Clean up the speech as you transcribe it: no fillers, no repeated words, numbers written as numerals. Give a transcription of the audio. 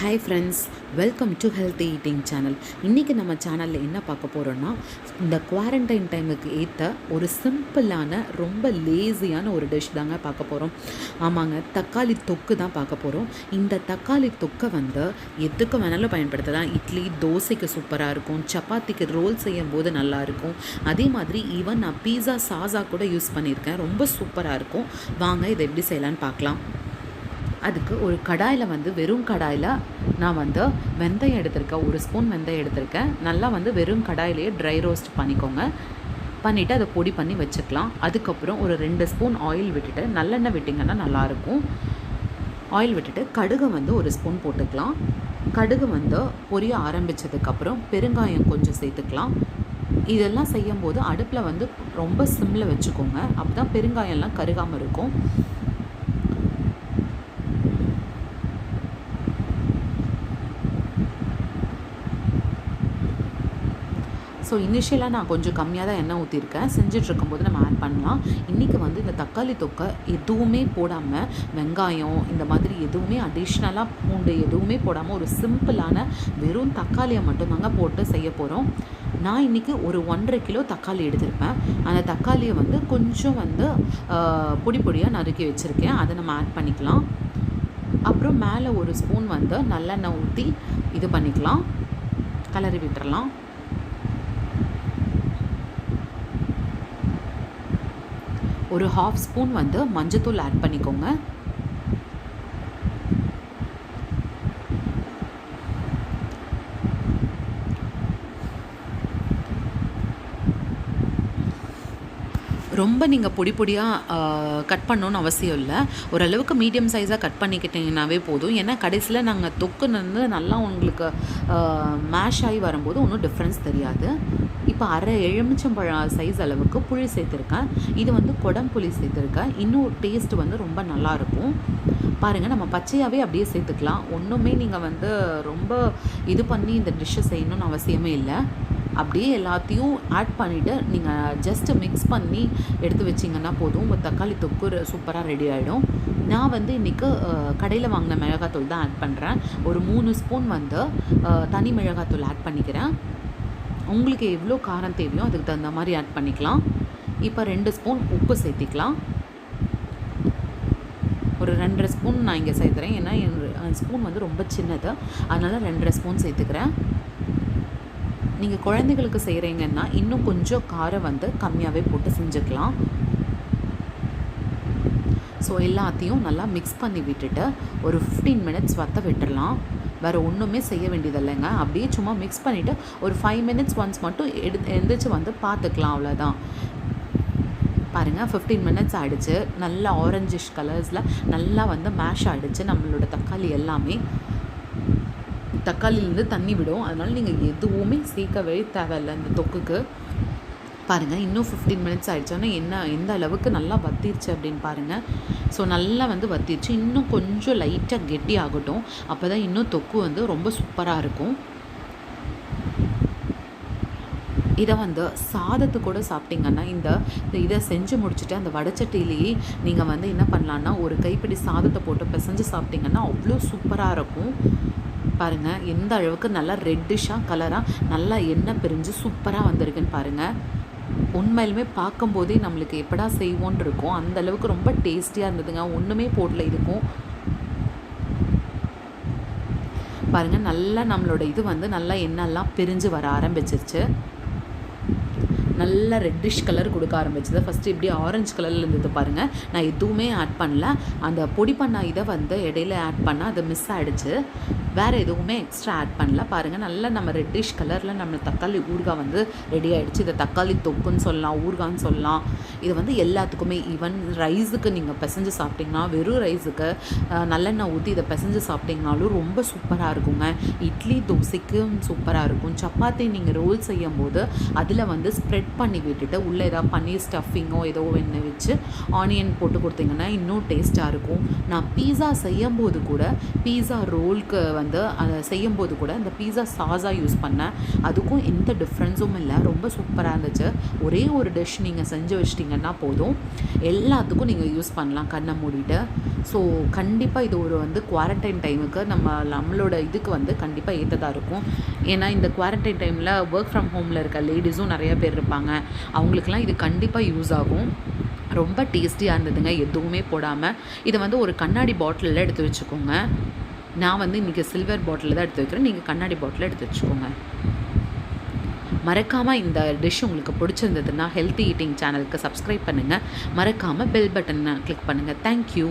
Hi friends, welcome to healthy eating channel. இன்றைக்கி நம்ம சேனலில் என்ன பார்க்க போகிறோன்னா, இந்த குவாரண்டைன் டைமுக்கு ஏற்ற ஒரு சிம்பிளான ரொம்ப லேசியான ஒரு டிஷ் தாங்க பார்க்க போகிறோம். ஆமாங்க, தக்காளி தொக்கு தான் பார்க்க போகிறோம். இந்த தக்காளி தொக்கை எதுக்கு வேணாலும் பயன்படுத்தலாம். இட்லி, தோசைக்கு சூப்பராக இருக்கும், சப்பாத்திக்கு ரோல் செய்யும் போது நல்லாயிருக்கும். அதே மாதிரி ஈவன் நான் பீஸா சாஸா கூட யூஸ் பண்ணியிருக்கேன், ரொம்ப சூப்பராக இருக்கும். வாங்க இதை எப்படி செய்யலான்னு பார்க்கலாம். அதுக்கு ஒரு கடாயில் வெறும் கடாயில் நான் வெந்தயம் எடுத்திருக்கேன், ஒரு ஸ்பூன் வெந்தயம் எடுத்திருக்கேன். நல்லா வெறும் கடாயிலேயே ட்ரை ரோஸ்ட் பண்ணிக்கோங்க. பண்ணிவிட்டு அதை பொடி பண்ணி வச்சுக்கலாம். அதுக்கப்புறம் ஒரு 2 ஸ்பூன் ஆயில் விட்டுட்டு, நல்லெண்ணெய் விட்டிங்கன்னா நல்லாயிருக்கும். ஆயில் விட்டுட்டு கடுகு ஒரு ஸ்பூன் போட்டுக்கலாம். கடுகு பொரிய ஆரம்பித்ததுக்கப்புறம் பெருங்காயம் கொஞ்சம் சேர்த்துக்கலாம். இதெல்லாம் செய்யும்போது அடுப்பில் ரொம்ப சிம்மில் வச்சுக்கோங்க, அப்போ தான் பெருங்காயம்லாம் கருகாமல் இருக்கும். ஸோ இனிஷியலாக நான் கொஞ்சம் கம்மியாக தான் எண்ணெய் ஊற்றிருக்கேன். செஞ்சிட்ருக்கும்போது நம்ம ஆட் பண்ணலாம். இன்றைக்கி இந்த தக்காளி தொக்கை எதுவுமே போடாமல், வெங்காயம் இந்த மாதிரி எதுவுமே அடிஷ்னலாக பூண்டு எதுவுமே போடாமல் ஒரு சிம்பிளான வெறும் தக்காளியை மட்டும்தாங்க போட்டு செய்ய போகிறோம். நான் இன்றைக்கி ஒரு 1.5 கிலோ தக்காளி எடுத்திருப்பேன். அந்த தக்காளியை கொஞ்சம் பொடி பொடியாக நறுக்கி வச்சுருக்கேன். அதை நம்ம ஆட் பண்ணிக்கலாம். அப்புறம் மேலே ஒரு ஸ்பூன் நல்லெண்ணெய் ஊற்றி இது பண்ணிக்கலாம், கலரி விட்டுறலாம். ஒரு 1/2 ஸ்பூன் மஞ்சத்தூள் ஆட் பண்ணிக்கோங்க. ரொம்ப நீங்கள் பொடி பொடியாக கட் பண்ணணுன்னு அவசியம் இல்லை. ஓரளவுக்கு மீடியம் சைஸாக கட் பண்ணிக்கிட்டிங்கனாவே போதும். ஏன்னா கடைசியில் நாங்கள் தொக்கு நல்லா உங்களுக்கு மேஷ் ஆகி வரும்போது ஒன்றும் டிஃப்ரென்ஸ் தெரியாது. இப்போ அரை எலுமிச்சம்பழம் சைஸ் அளவுக்கு புளி சேர்த்துருக்கேன். இது குடம்புளி சேர்த்துருக்கேன். இன்னும் டேஸ்ட் ரொம்ப நல்லாயிருக்கும். பாருங்கள், நம்ம பச்சையாகவே அப்படியே சேர்த்துக்கலாம். ஒன்றுமே நீங்கள் ரொம்ப இது பண்ணி இந்த டிஷ்ஷை செய்யணும்னு அவசியமே இல்லை. அப்படியே எல்லாத்தையும் ஆட் பண்ணிவிட்டு நீங்கள் ஜஸ்ட்டு மிக்ஸ் பண்ணி எடுத்து வச்சிங்கன்னா போதும், உங்கள் தக்காளி தொக்கு சூப்பராக ரெடி ஆகிடும். நான் இன்றைக்கி கடையில் வாங்கின மிளகாத்தூள் தான் ஆட் பண்ணுறேன். ஒரு 3 ஸ்பூன் தனி மிளகாத்தூள் ஆட் பண்ணிக்கிறேன். உங்களுக்கு எவ்வளோ காரம் தேவையோ அதுக்கு தகுந்த மாதிரி ஆட் பண்ணிக்கலாம். இப்போ 2 ஸ்பூன் உப்பு சேர்த்திக்கலாம். ஒரு 2.5 ஸ்பூன் நான் இங்கே சேர்த்துறேன், ஏன்னா என் ஸ்பூன் ரொம்ப சின்னது, அதனால் 2.5 ஸ்பூன் சேர்த்துக்கிறேன். நீங்கள் குழந்தைகளுக்கு செய்கிறீங்கன்னா இன்னும் கொஞ்சம் காரம் கம்மியாகவே போட்டு செஞ்சுக்கலாம். ஸோ எல்லாத்தையும் நல்லா மிக்ஸ் பண்ணி விட்டுட்டு ஒரு 15 மினிட்ஸ் வற்ற விட்டுடலாம். வேறு ஒன்றுமே செய்ய வேண்டியதில்லைங்க. அப்படியே சும்மா மிக்ஸ் பண்ணிவிட்டு ஒரு 5 மினிட்ஸ் ஒன்ஸ் மட்டும் எந்திரிச்சு பார்த்துக்கலாம், அவ்வளோதான். பாருங்கள், 15 மினிட்ஸ் ஆகிடுச்சு. நல்லா ஆரஞ்சிஷ் கலர்ஸில் நல்லா மேஷ் ஆகிடுச்சு நம்மளோட தக்காளி எல்லாமே. தக்காளிலேருந்து தண்ணி விடும், அதனால் நீங்கள் எதுவுமே சேர்க்கவே தேவையில்லை இந்த தொக்குக்கு. பாருங்கள், இன்னும் 15 மினிட்ஸ் ஆகிடுச்சோன்னா எந்த அளவுக்கு நல்லா வத்திருச்சு அப்படின்னு பாருங்கள். ஸோ நல்லா வத்திருச்சு. இன்னும் கொஞ்சம் லைட்டாக கெட்டி ஆகட்டும், அப்போ தான் இன்னும் தொக்கு ரொம்ப சூப்பராக இருக்கும். இதை சாதத்து கூட சாப்பிட்டிங்கன்னா, இதை செஞ்சு முடிச்சுட்டு அந்த வடைச்சட்டிலேயே நீங்கள் என்ன பண்ணலான்னா, ஒரு கைப்பிடி சாதத்தை போட்டு பிசைஞ்சு சாப்பிட்டிங்கன்னா அவ்வளோ சூப்பராக இருக்கும். பாருங்கள், எந்த அளவுக்கு நல்லா ரெட்டிஷாக கலராக நல்லா எண்ணெய் பிரிஞ்சு சூப்பராக வந்திருக்குன்னு பாருங்கள். உண்மையிலுமே பார்க்கும்போதே நம்மளுக்கு எப்படா செய்வோன்னு இருக்கும், அந்தளவுக்கு ரொம்ப டேஸ்டியாக இருந்ததுங்க. ஒன்றுமே போடல இதுக்கும். பாருங்கள், நல்லா நம்மளோட இது நல்லா எண்ணெய்லாம் பிரிஞ்சு வர ஆரம்பிச்சிருச்சு. நல்ல ரெட்டிஷ் கலர் கொடுக்க ஆரம்பிச்சது. ஃபஸ்ட்டு இப்படி ஆரஞ்சு கலரில் இருந்தது பாருங்கள். நான் எதுவுமே ஆட் பண்ணல. அந்த பொடி பண்ண இதை இடையில ஆட் பண்ணால் அது மிஸ் ஆகிடுச்சு. வேறு எதுவுமே எக்ஸ்ட்ரா ஆட் பண்ணல. பாருங்கள், நல்லா நம்ம ரெட்டிஷ் கலரில் நம்ம தக்காளி ஊறுகாய் ரெடி ஆகிடுச்சு. இதை தக்காளி தொக்குன்னு சொல்லலாம், ஊறுகான்னு சொல்லலாம். இது எல்லாத்துக்குமே, ஈவன் ரைஸுக்கு நீங்கள் பிசைஞ்சு சாப்பிட்டிங்கன்னா, வெறும் ரைஸுக்கு நல்லெண்ணெய் ஊற்றி இதை பிசைஞ்சு சாப்பிட்டிங்கனாலும் ரொம்ப சூப்பராக இருக்குங்க. இட்லி, தோசைக்கும் சூப்பராக இருக்கும். சப்பாத்தி நீங்கள் ரோல் செய்யும் போது அதில் ஸ்ப்ரெட் பண்ணி விட்டுட்டு உள்ளே ஏதாவது பன்னீர் ஸ்டஃபிங்கோ ஏதோ ஒன்று வச்சு ஆனியன் போட்டு கொடுத்தீங்கன்னா இன்னும் டேஸ்ட்டாக இருக்கும். நான் பீஸா செய்யும்போது கூட, பீஸா ரோலுக்கு அதை செய்யும்போது கூட இந்த பீஸா சாஸாக யூஸ் பண்ணேன். அதுக்கும் எந்த டிஃப்ரென்ஸும் இல்லை, ரொம்ப சூப்பராக இருந்துச்சு. ஒரே ஒரு டிஷ் நீங்கள் செஞ்சு வச்சிட்டிங்கன்னா போதும், எல்லாத்துக்கும் நீங்கள் யூஸ் பண்ணலாம் கண்ணை மூடிட்டு. ஸோ கண்டிப்பாக இது ஒரு வந்து குவாரண்டைன் டைமுக்கு நம்மளோட இதுக்கு வந்து கண்டிப்பாக ஏற்றதாக இருக்கும். ஏன்னா இந்த குவாரண்டைன் டைமில் ஒர்க் ஃப்ரம் ஹோமில் இருக்க லேடிஸும் நிறைய பேர் இருப்பாங்க. அவங்களுக்கெல்லாம் இது கண்டிப்பாக யூஸ் ஆகும். ரொம்ப டேஸ்டியாக இருந்ததுங்க, எதுவுமே போடாமல். இதை வந்து ஒரு கண்ணாடி பாட்டிலில் எடுத்து வச்சுக்கோங்க. நான் வந்து இன்றைக்கி சில்வர் பாட்டிலில் தான் எடுத்து வைக்கிறேன், நீங்கள் கண்ணாடி பாட்டிலில் எடுத்து வச்சுக்கோங்க. மறக்காமல் இந்த டிஷ் உங்களுக்கு பிடிச்சிருந்ததுன்னா ஹெல்த்தி ஈட்டிங் சேனலுக்கு சப்ஸ்கிரைப் பண்ணுங்கள். மறக்காமல் பெல் பட்டனை கிளிக் பண்ணுங்கள். தேங்க்யூ.